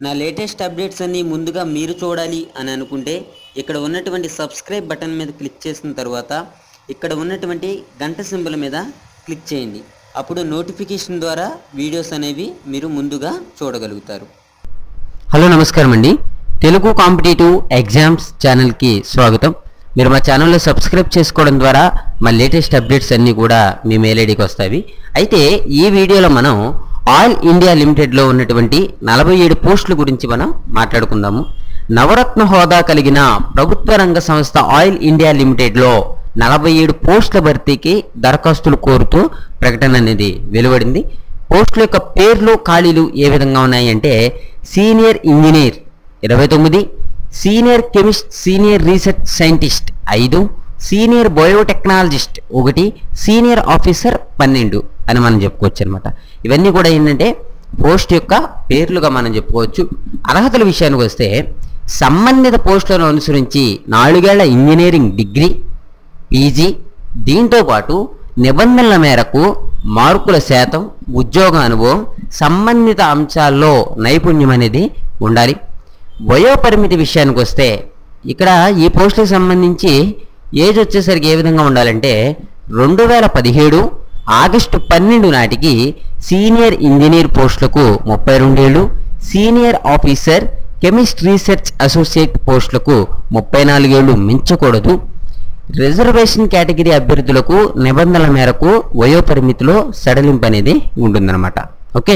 నా latest updates అన్ని ముందుగా మీరు చూడాలి అని అనుకుంటే ఇక్కడ ఉన్నటువంటి సబ్స్క్రైబ్ బటన్ మీద క్లిక్ చేసిన తర్వాత ఇక్కడ ఉన్నటువంటి గంట సింబల్ మీద క్లిక్ చేయండి. అప్పుడు నోటిఫికేషన్ ద్వారా వీడియోస్ అనేవి మీరు ముందుగా చూడగలుగుతారు. హలో నమస్కారం అండి, తెలుగు కాంపిటేటివ్ ఎగ్జామ్స్ ఛానల్కి స్వాగతం. మీరు మా ఛానల్లో సబ్స్క్రైబ్ చేసుకోవడం ద్వారా మా లేటెస్ట్ అప్డేట్స్ అన్నీ కూడా మీ మెయిల్ ఐడికి వస్తాయి. అయితే ఈ వీడియోలో మనం ఆయిల్ ఇండియా లిమిటెడ్లో ఉన్నటువంటి 47 పోస్టుల గురించి మనం మాట్లాడుకుందాము. నవరత్న హోదా కలిగిన ప్రభుత్వ రంగ సంస్థ ఆయిల్ ఇండియా లిమిటెడ్లో 47 పోస్టుల భర్తీకి దరఖాస్తులు కోరుతూ ప్రకటన అనేది వెలువడింది. పోస్టుల యొక్క పేర్లు ఖాళీలు ఏ విధంగా ఉన్నాయి అంటే senior engineer 29, senior chemist senior research scientist 5, senior biotechnologist 1, senior officer 12 అని మనం చెప్పుకోవచ్చు అనమాట. ఇవన్నీ కూడా ఏంటంటే పోస్ట్ యొక్క పేర్లుగా మనం చెప్పుకోవచ్చు. అర్హతల విషయానికి వస్తే సంబంధిత పోస్టులను అనుసరించి 4 ఏళ్ల ఇంజనీరింగ్ డిగ్రీ పీజీ, దీంతో పాటు నిబంధనల మేరకు మార్కుల శాతం, ఉద్యోగ అనుభవం, సంబంధిత అంశాల్లో నైపుణ్యం అనేది ఉండాలి. వయోపరిమితి విషయానికి వస్తే ఇక్కడ ఈ పోస్టులకు సంబంధించి ఏజ్ వచ్చేసరికి ఏ విధంగా ఉండాలంటే 2017 ఆగస్టు 12 నాటికి సీనియర్ ఇంజనీర్ పోస్టులకు 32 ఏళ్ళు, senior officer chemist research associate పోస్టులకు 34 ఏళ్ళు మించకూడదు. రిజర్వేషన్ కేటగిరీ అభ్యర్థులకు నిబంధనల మేరకు వయోపరిమితిలో సడలింపు అనేది ఉంటుందన్నమాట. ఓకే,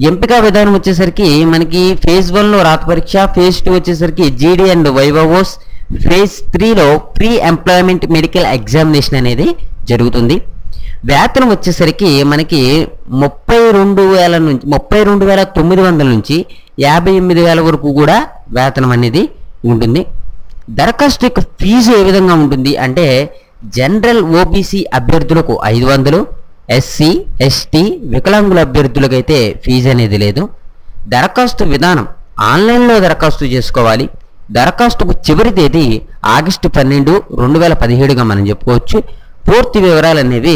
ఎంపిక విధానం వచ్చేసరికి మనకి ఫేజ్ 1లో రాత పరీక్ష, ఫేజ్ 2 వచ్చేసరికి జీడీ అండ్ వైవోస్, ఫేజ్ 3లో ప్రీ ఎంప్లాయ్మెంట్ మెడికల్ ఎగ్జామినేషన్ అనేది జరుగుతుంది. వేతనం వచ్చేసరికి మనకి 32,000 నుంచి 32,900 నుంచి 58,000 వరకు కూడా వేతనం అనేది ఉంటుంది. దరఖాస్తు యొక్క ఫీజు ఏ విధంగా ఉంటుంది అంటే జనరల్ ఓబీసీ అభ్యర్థులకు 500, ఎస్సీ ఎస్టీ వికలాంగుల అభ్యర్థులకైతే ఫీజు అనేది లేదు. దరఖాస్తు విధానం ఆన్లైన్లో దరఖాస్తు చేసుకోవాలి. దరఖాస్తుకు చివరి తేదీ ఆగస్టు 12, 2017గా మనం చెప్పుకోవచ్చు. పూర్తి వివరాలు అనేవి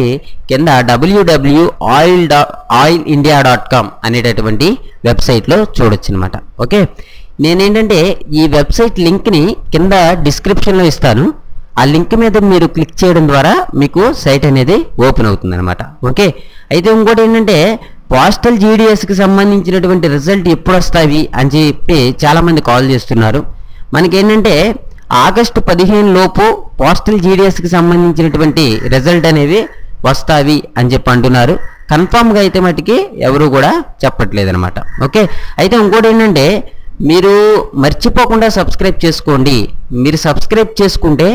కింద www.oilindia.com అనేటటువంటి వెబ్సైట్లో చూడొచ్చు అనమాట. ఓకే, నేనేంటంటే ఈ వెబ్సైట్ లింక్ని కింద డిస్క్రిప్షన్లో ఇస్తాను. ఆ లింక్ మీద మీరు క్లిక్ చేయడం ద్వారా మీకు సైట్ అనేది ఓపెన్ అవుతుంది అనమాట. ఓకే, అయితే ఇంకోటి ఏంటంటే పోస్టల్ జీడీఎస్కి సంబంధించినటువంటి రిజల్ట్ ఎప్పుడు వస్తాయి అని చెప్పి చాలామంది కాల్ చేస్తున్నారు. మనకేంటంటే ఆగస్టు 15 లోపు పోస్టల్ జీడీఎస్కి సంబంధించినటువంటి రిజల్ట్ అనేవి వస్తాయి అని చెప్పి అంటున్నారు. కన్ఫామ్గా అయితే మటుకి ఎవరు కూడా చెప్పట్లేదు అనమాట. ఓకే, అయితే ఇంకోటి ఏంటంటే మీరు మర్చిపోకుండా సబ్స్క్రైబ్ చేసుకోండి. మీరు సబ్స్క్రైబ్ చేసుకుంటే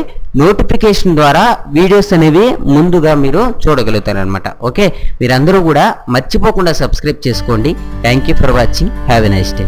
నోటిఫికేషన్ ద్వారా వీడియోస్ అనేవి ముందుగా మీరు చూడగలుగుతారనమాట. ఓకే, మీరందరూ కూడా మర్చిపోకుండా సబ్స్క్రైబ్ చేసుకోండి. Thank you for watching. Have a nice day.